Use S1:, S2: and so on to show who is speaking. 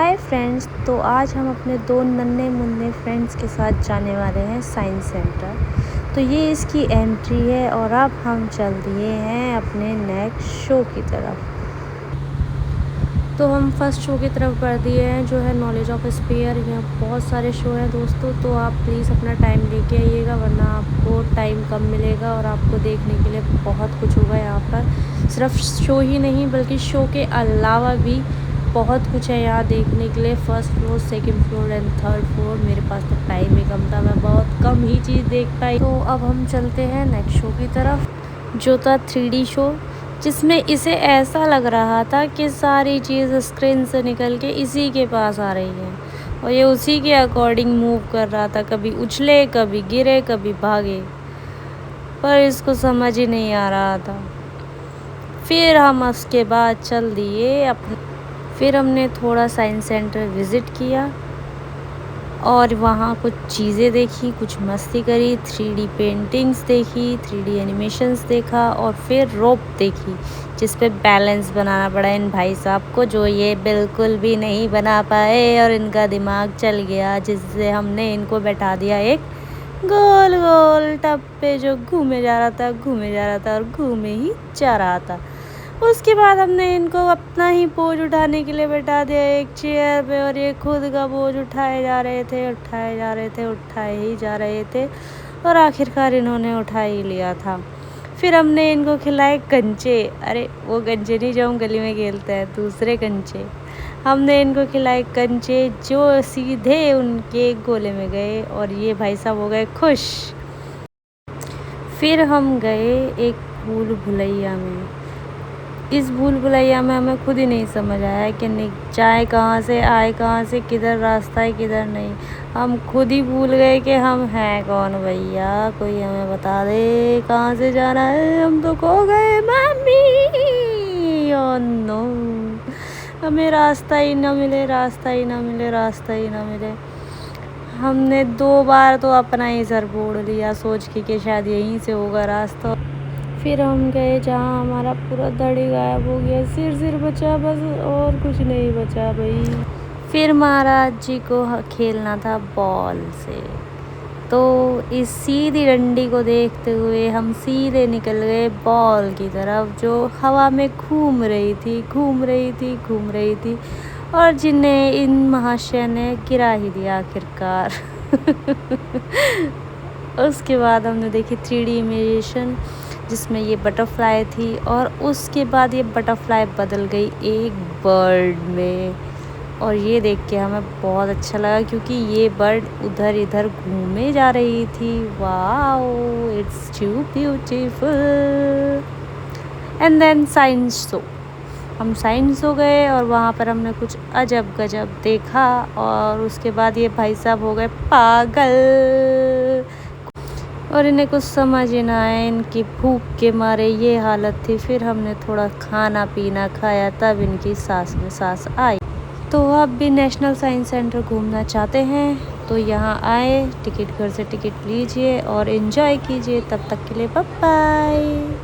S1: Hi friends, तो आज हम अपने दो नन्हे मुन्ने फ्रेंड्स के साथ जाने वाले हैं साइंस सेंटर। तो ये इसकी एंट्री है और अब हम चल दिए हैं अपने नेक्स्ट शो की तरफ। तो हम फर्स्ट शो की तरफ बढ़ दिए हैं जो है नॉलेज ऑफ स्फीयर। यहाँ बहुत सारे शो हैं दोस्तों, तो आप प्लीज़ अपना टाइम लेके आइएगा वरना आपको टाइम कम मिलेगा और आपको देखने के लिए बहुत कुछ होगा यहाँ पर। सिर्फ शो ही नहीं बल्कि शो के अलावा भी बहुत कुछ है यहाँ देखने के लिए। First floor, second floor and third floor. मेरे पास तो टाइम ही कम था, मैं बहुत कम ही चीज़ देख पाई। तो अब हम चलते हैं नेक्स्ट शो की तरफ जो था 3D शो, जिसमें इसे ऐसा लग रहा था कि सारी चीज़ स्क्रीन से निकल के इसी के पास आ रही है और ये उसी के अकॉर्डिंग मूव कर रहा था। कभी उछले, कभी गिरे, कभी भागे, पर इसको समझ ही नहीं आ रहा था। फिर हम उसके बाद चल दिए फिर हमने थोड़ा साइंस सेंटर विज़िट किया और वहाँ कुछ चीज़ें देखी, कुछ मस्ती करी, 3D पेंटिंग्स देखी, 3D एनिमेशंस देखा और फिर रोप देखी जिस पे बैलेंस बनाना पड़ा इन भाई साहब को, जो ये बिल्कुल भी नहीं बना पाए और इनका दिमाग चल गया, जिससे हमने इनको बैठा दिया एक गोल गोल टब पे जो घूमे जा रहा था, घूमे जा रहा था और घूमे ही जा रहा था। उसके बाद हमने इनको अपना ही बोझ उठाने के लिए बैठा दिया एक चेयर पे और ये खुद का बोझ उठाए जा रहे थे, उठाए जा रहे थे, उठाए ही जा रहे थे और आखिरकार इन्होंने उठा ही लिया था। फिर हमने इनको खिलाए कंचे। अरे वो कंचे नहीं जो हम गली में खेलते हैं, दूसरे कंचे। हमने इनको खिलाए कंचे जो सीधे उनके गोले में गए और ये भाई साहब हो गए खुश। फिर हम गए एक भूल भुलैया में। इस भूल भुलैया में हमें खुद ही नहीं समझ आया कि जाए कहाँ से, आए कहाँ से, किधर रास्ता है किधर नहीं। हम खुद ही भूल गए कि हम हैं कौन। भैया कोई हमें बता दे कहाँ से जाना है, हम तो खो गए मम्मी। ओह नो, हमें रास्ता ही ना मिले, रास्ता ही ना मिले, रास्ता ही ना मिले। हमने 2 बार तो अपना ही सर फोड़ लिया सोच के कि शायद यहीं से होगा रास्ता। फिर हम गए जहाँ हमारा पूरा धड़ी गायब हो गया, सिर बचा बस और कुछ नहीं बचा भाई। फिर महाराज जी को खेलना था बॉल से, तो इस सीधी डंडी को देखते हुए हम सीधे निकल गए बॉल की तरफ जो हवा में घूम रही थी, घूम रही थी, घूम रही थी और जिन्हें इन महाशय ने गिरा ही दिया आखिरकार। उसके बाद हमने देखी 3D इमेजिनेशन जिसमें ये बटरफ्लाई थी और उसके बाद ये बटरफ्लाई बदल गई एक बर्ड में और ये देख के हमें बहुत अच्छा लगा क्योंकि ये बर्ड उधर इधर घूमे जा रही थी। Wow, it's too beautiful. And then science show. हम साइंस हो गए और वहाँ पर हमने कुछ अजब गजब देखा और उसके बाद ये भाई साहब हो गए पागल और इन्हें कुछ समझ ही ना आए, इनकी भूख के मारे ये हालत थी। फिर हमने थोड़ा खाना पीना खाया, तब इनकी सांस में सांस आई। तो आप भी नेशनल साइंस सेंटर घूमना चाहते हैं तो यहाँ आए, टिकट घर से टिकट लीजिए और एंजॉय कीजिए। तब तक के लिए बाय बाय।